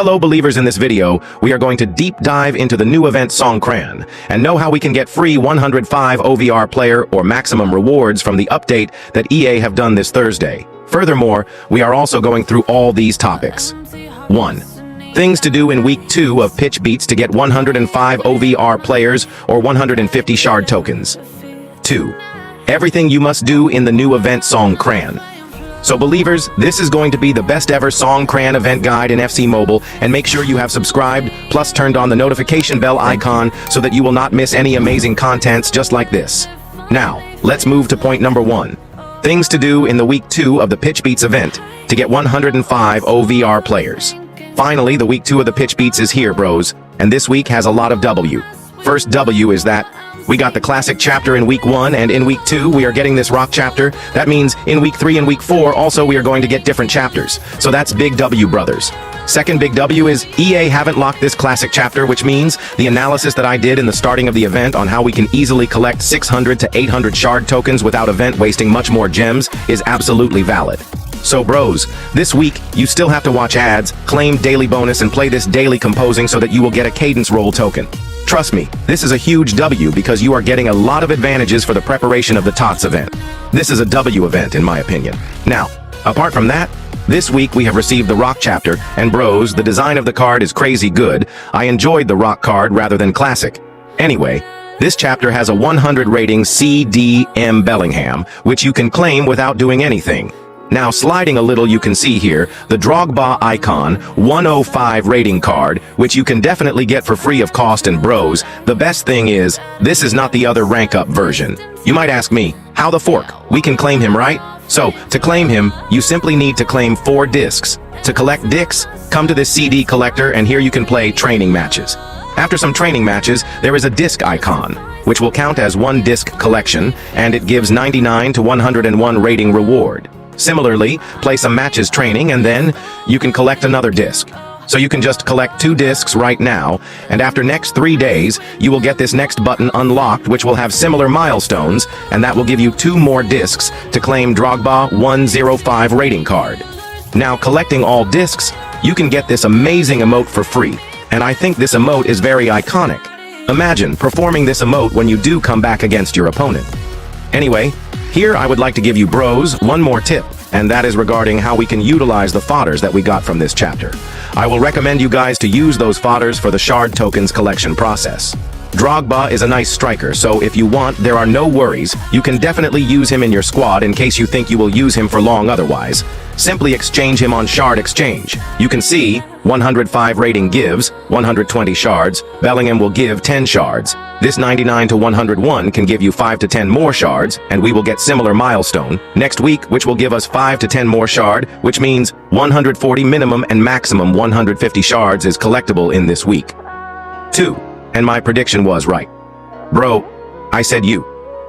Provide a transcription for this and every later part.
Hello believers, in this video, we are going to deep dive into the new event Songkran and know how we can get free 105 OVR player or maximum rewards from the update that EA have done this Thursday. Furthermore, we are also going through all these topics. 1. Things to do in week 2 of Pitch Beats to get 105 OVR players or 150 shard tokens. 2. Everything you must do in the new event Songkran. So believers, this is going to be the best ever Songkran event guide in FC Mobile, and make sure you have subscribed, plus turned on the notification bell icon so that you will not miss any amazing contents just like this. Now, let's move to point number 1. Things to do in the week 2 of the Pitch Beats event to get 105 OVR players. Finally, the week 2 of the Pitch Beats is here, bros, and this week has a lot of W. First W is that we got the classic chapter in week 1, and in week 2 we are getting this rock chapter. That means in week 3 and week 4 also we are going to get different chapters. So that's big W, brothers. Second big W is EA haven't locked this classic chapter, which means the analysis that I did in the starting of the event on how we can easily collect 600 to 800 shard tokens without event wasting much more gems is absolutely valid. So bros, this week, you still have to watch ads, claim daily bonus, and play this daily composing so that you will get a cadence roll token. Trust me, this is a huge W because you are getting a lot of advantages for the preparation of the TOTS event. This is a W event in my opinion. Now, apart from that, this week we have received the Rock chapter, and bros, the design of the card is crazy good. I enjoyed the Rock card rather than Classic. Anyway, this chapter has a 100 rating CDM Bellingham, which you can claim without doing anything. Now, sliding a little, you can see here the Drogba icon 105 rating card, which you can definitely get for free of cost. And bros, the best thing is, this is not the other rank up version. You might ask me, how the fork? We can claim him, right? So, to claim him, you simply need to claim 4 discs. To collect discs, come to this CD collector, and here you can play training matches. After some training matches, there is a disc icon, which will count as 1 disc collection, and it gives 99 to 101 rating reward. Similarly, play some matches training, and then you can collect another disc. So you can just collect 2 discs right now, and after next 3 days, you will get this next button unlocked, which will have similar milestones, and that will give you 2 more discs to claim Drogba 105 rating card. Now, collecting all discs, you can get this amazing emote for free, and I think this emote is very iconic. Imagine performing this emote when you do come back against your opponent. Anyway, here I would like to give you bros one more tip, and that is regarding how we can utilize the fodders that we got from this chapter. I will recommend you guys to use those fodders for the shard tokens collection process. Drogba is a nice striker, so if you want, there are no worries. You can definitely use him in your squad in case you think you will use him for long otherwise. Simply exchange him on Shard Exchange. You can see 105 rating gives 120 shards. Bellingham will give 10 shards. This 99 to 101 can give you 5 to 10 more shards, and we will get similar milestone next week, which will give us 5 to 10 more shard, which means 140 minimum and maximum 150 shards is collectible in this week. 2. And my prediction was right. Bro, I said you.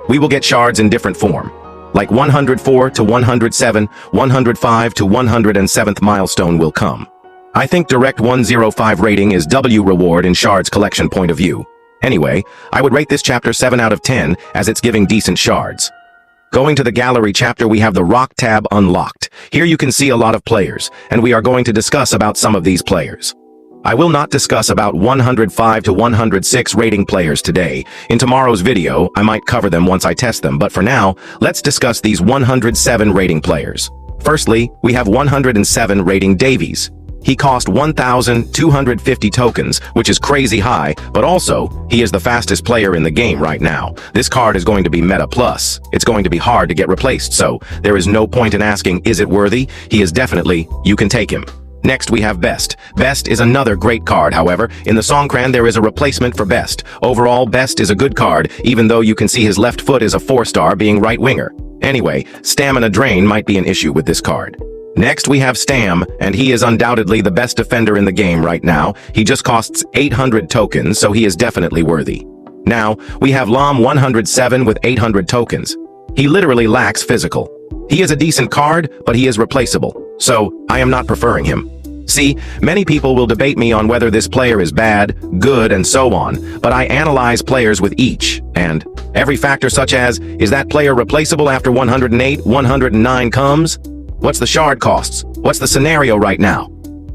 We will get shards in different form. Like 104 to 107, 105 to 107th milestone will come. I think direct 105 rating is W reward in shards collection point of view. Anyway, I would rate this chapter 7 out of 10 as it's giving decent shards. Going to the gallery chapter, we have the Rock tab unlocked. Here you can see a lot of players, and we are going to discuss about some of these players. I will not discuss about 105 to 106 rating players today. In tomorrow's video, I might cover them once I test them, but for now, let's discuss these 107 rating players. Firstly, we have 107 rating Davies. He cost 1,250 tokens, which is crazy high, but also, he is the fastest player in the game right now. This card is going to be Meta Plus. It's going to be hard to get replaced, so there is no point in asking, is it worthy? He is definitely, you can take him. Next we have Best. Best is another great card, however, in the Songkran there is a replacement for Best. Overall, Best is a good card, even though you can see his left foot is a 4-star being right winger. Anyway, stamina drain might be an issue with this card. Next we have Stam, and he is undoubtedly the best defender in the game right now. He just costs 800 tokens, so he is definitely worthy. Now, we have Lam 107 with 800 tokens. He literally lacks physical. He is a decent card, but he is replaceable, so I am not preferring him. See, many people will debate me on whether this player is bad, good, and so on, but I analyze players with each, and every factor such as, is that player replaceable after 108, 109 comes? What's the shard costs? What's the scenario right now?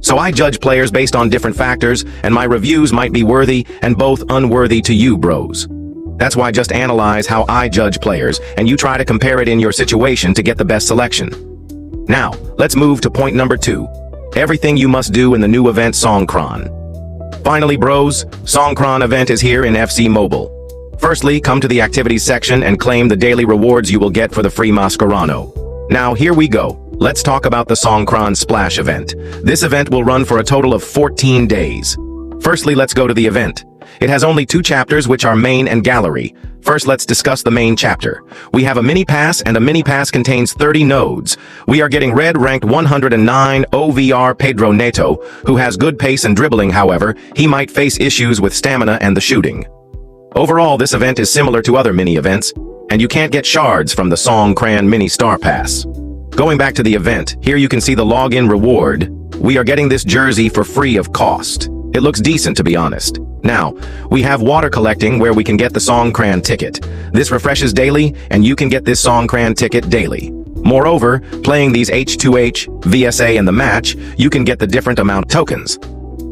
So I judge players based on different factors, and my reviews might be worthy and both unworthy to you, bros. That's why just analyze how I judge players, and you try to compare it in your situation to get the best selection. Now, let's move to point number 2. Everything you must do in the new event Songkran. Finally, bros, Songkran event is here in FC Mobile. Firstly, come to the activities section and claim the daily rewards you will get for the free Mascherano. Now, here we go. Let's talk about the Songkran Splash event. This event will run for a total of 14 days. Firstly, let's go to the event. It has only 2 chapters, which are main and gallery. First, let's discuss the main chapter. We have a mini pass, and a mini pass contains 30 nodes. We are getting red ranked 109 OVR Pedro Neto, who has good pace and dribbling. However, he might face issues with stamina and the shooting. Overall, this event is similar to other mini events, and you can't get shards from the Songkran Mini Star Pass. Going back to the event, here you can see the login reward. We are getting this jersey for free of cost. It looks decent, to be honest. Now, we have water collecting where we can get the Songkran ticket. This refreshes daily, and you can get this Songkran ticket daily. Moreover, playing these H2H, VSA, and the match, you can get the different amount of tokens.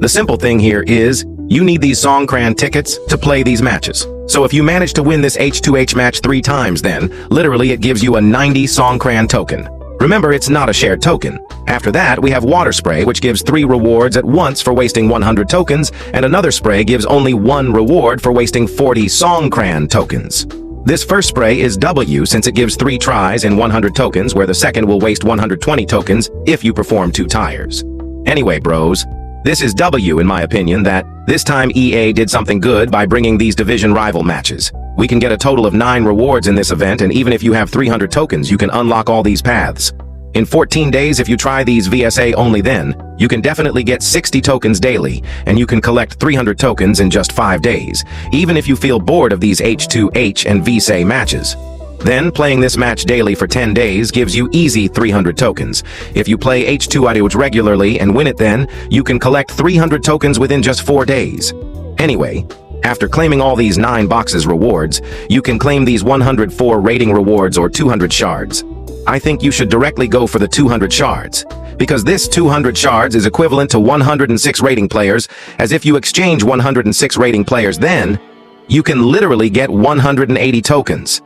The simple thing here is, you need these Songkran tickets to play these matches. So if you manage to win this H2H match 3 times, then, literally it gives you a 90 Songkran token. Remember, it's not a shared token. After that, we have water spray, which gives 3 rewards at once for wasting 100 tokens, and another spray gives only 1 reward for wasting 40 Songkran tokens. This first spray is W since it gives 3 tries in 100 tokens, where the second will waste 120 tokens if you perform 2 tires. Anyway, bros, this is W in my opinion that this time EA did something good by bringing these division rival matches. We can get a total of 9 rewards in this event, and even if you have 300 tokens, you can unlock all these paths. In 14 days, if you try these VSA only, then you can definitely get 60 tokens daily, and you can collect 300 tokens in just 5 days, even if you feel bored of these H2H and VSA matches. Then, playing this match daily for 10 days gives you easy 300 tokens. If you play H2H regularly and win it, then you can collect 300 tokens within just 4 days. Anyway, after claiming all these 9 boxes rewards, you can claim these 104 rating rewards or 200 shards. I think you should directly go for the 200 shards, because this 200 shards is equivalent to 106 rating players, as if you exchange 106 rating players, then you can literally get 180 tokens.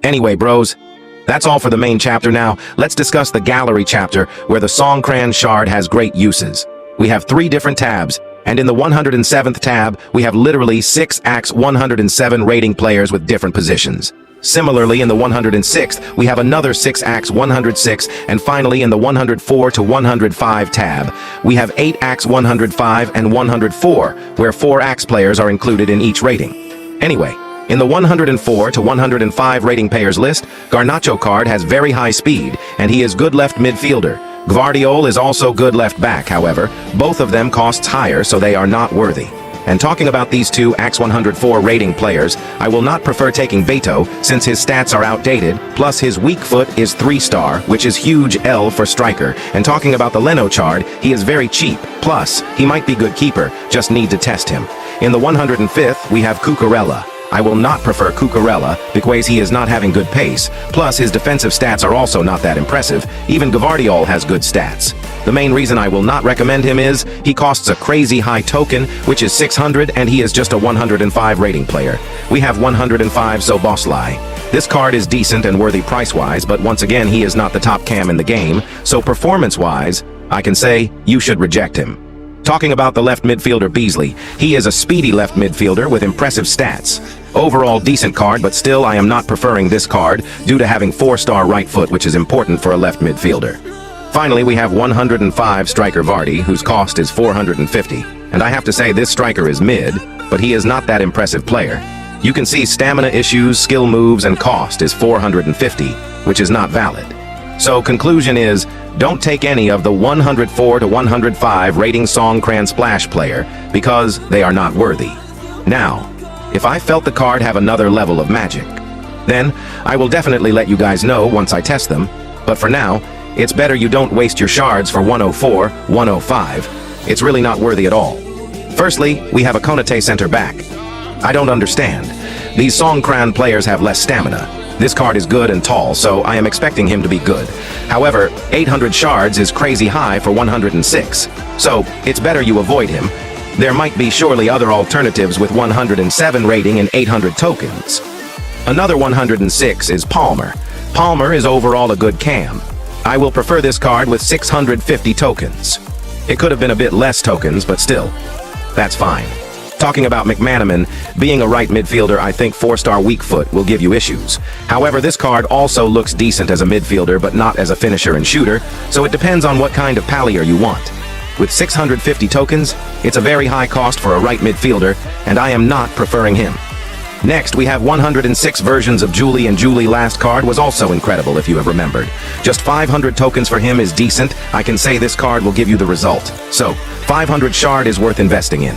Anyway, bros, that's all for the main chapter. Now, let's discuss the gallery chapter, where the Songkran shard has great uses. We have 3 different tabs, and in the 107th tab, we have literally 6 AX 107 rating players with different positions. Similarly, in the 106th, we have another 6 AX 106, and finally in the 104 to 105 tab, we have 8 AX 105 and 104, where 4 AX players are included in each rating. Anyway, in the 104 to 105 rating players list, Garnacho card has very high speed, and he is good left midfielder. Gvardiol is also good left back, however, both of them costs higher, so they are not worthy. And talking about these 2 AX 104 rating players, I will not prefer taking Beto, since his stats are outdated, plus his weak foot is 3-star, which is huge L for striker. And talking about the Leno chart, he is very cheap, plus, he might be good keeper, just need to test him. In the 105th, we have Cucurella. I will not prefer Cucurella because he is not having good pace, plus his defensive stats are also not that impressive. Even Gvardiol has good stats. The main reason I will not recommend him is he costs a crazy high token, which is 600, and he is just a 105 rating player. We have 105 Zoboslai. This card is decent and worthy price-wise, but once again he is not the top cam in the game, so performance-wise, I can say you should reject him. Talking about the left midfielder Beasley, he is a speedy left midfielder with impressive stats. Overall decent card, but still I am not preferring this card due to having 4-star right foot, which is important for a left midfielder. Finally, we have 105 striker Vardy, whose cost is 450. And I have to say this striker is mid, but he is not that impressive player. You can see stamina issues, skill moves, and cost is 450, which is not valid. So conclusion is, don't take any of the 104 to 105 rating Songkran Splash player because they are not worthy. Now, if I felt the card have another level of magic, then I will definitely let you guys know once I test them, but for now, it's better you don't waste your shards for 104, 105. It's really not worthy at all. Firstly, we have a Konate center back. I don't understand. These Songkran players have less stamina. This card is good and tall, so I am expecting him to be good. However, 800 shards is crazy high for 106, so it's better you avoid him. There might be surely other alternatives with 107 rating and 800 tokens. Another 106 is Palmer. Palmer is overall a good cam. I will prefer this card with 650 tokens. It could have been a bit less tokens, but still, that's fine. Talking about McManaman, being a right midfielder, I think 4-star weak foot will give you issues. However, this card also looks decent as a midfielder, but not as a finisher and shooter, so it depends on what kind of pallier you want. With 650 tokens, it's a very high cost for a right midfielder, and I am not preferring him. Next, we have 106 versions of Julie, and Julie last card was also incredible if you have remembered. Just 500 tokens for him is decent. I can say this card will give you the result. So, 500 shard is worth investing in.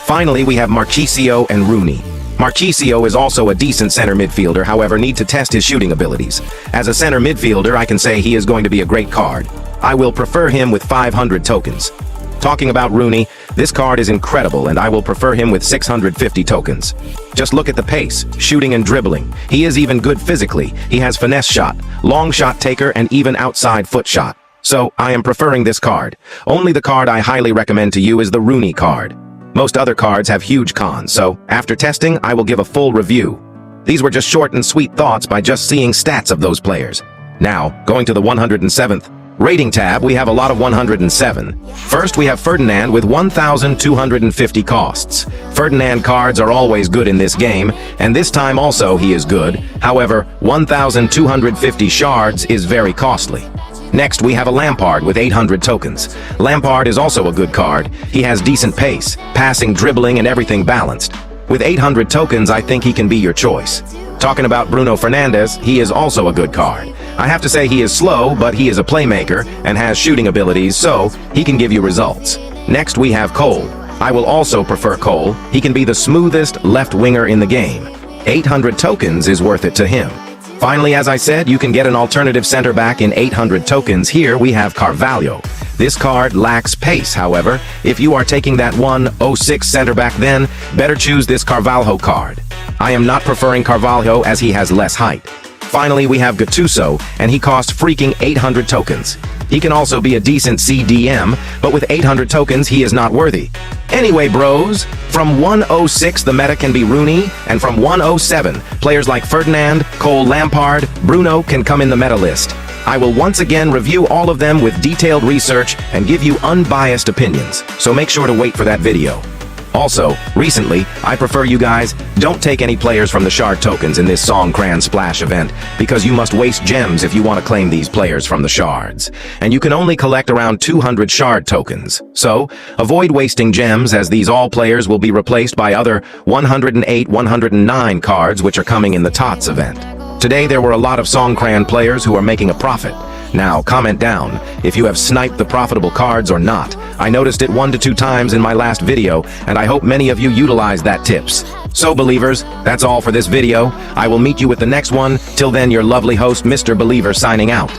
Finally, we have Marchisio and Rooney. Marchisio is also a decent center midfielder, however need to test his shooting abilities. As a center midfielder, I can say he is going to be a great card. I will prefer him with 500 tokens. Talking about Rooney, this card is incredible and I will prefer him with 650 tokens. Just look at the pace, shooting and dribbling. He is even good physically. He has finesse shot, long shot taker and even outside foot shot. So, I am preferring this card. Only the card I highly recommend to you is the Rooney card. Most other cards have huge cons, so after testing, I will give a full review. These were just short and sweet thoughts by just seeing stats of those players. Now, going to the 107th rating tab, we have a lot of 107. First, we have Ferdinand with 1,250 costs. Ferdinand cards are always good in this game, and this time also he is good. However, 1,250 shards is very costly. Next, we have a Lampard with 800 tokens. Lampard is also a good card. He has decent pace, passing, dribbling, and everything balanced. With 800 tokens, I think he can be your choice. Talking about Bruno Fernandes, he is also a good card. I have to say he is slow, but he is a playmaker and has shooting abilities, so he can give you results. Next, we have Cole. I will also prefer Cole. He can be the smoothest left winger in the game. 800 tokens is worth it to him. Finally, as I said, you can get an alternative center back in 800 tokens. Here we have Carvalho. This card lacks pace, however. If you are taking that 106 center back, then better choose this Carvalho card. I am not preferring Carvalho as he has less height. Finally, we have Gattuso, and he costs freaking 800 tokens. He can also be a decent CDM, but with 800 tokens, he is not worthy. Anyway, bros, from 106, the meta can be Rooney, and from 107, players like Ferdinand, Cole, Lampard, Bruno can come in the meta list. I will once again review all of them with detailed research and give you unbiased opinions, so make sure to wait for that video. Also, recently, I prefer you guys don't take any players from the shard tokens in this Songkran splash event, because you must waste gems if you want to claim these players from the shards. And you can only collect around 200 shard tokens. So, avoid wasting gems as these all players will be replaced by other 108, 109 cards which are coming in the TOTS event. Today there were a lot of Songkran players who are making a profit. Now, comment down if you have sniped the profitable cards or not. I noticed it 1 to 2 times in my last video, and I hope many of you utilize that tips. So, believers, that's all for this video. I will meet you with the next one. Till then, your lovely host, Mr. Believer, signing out.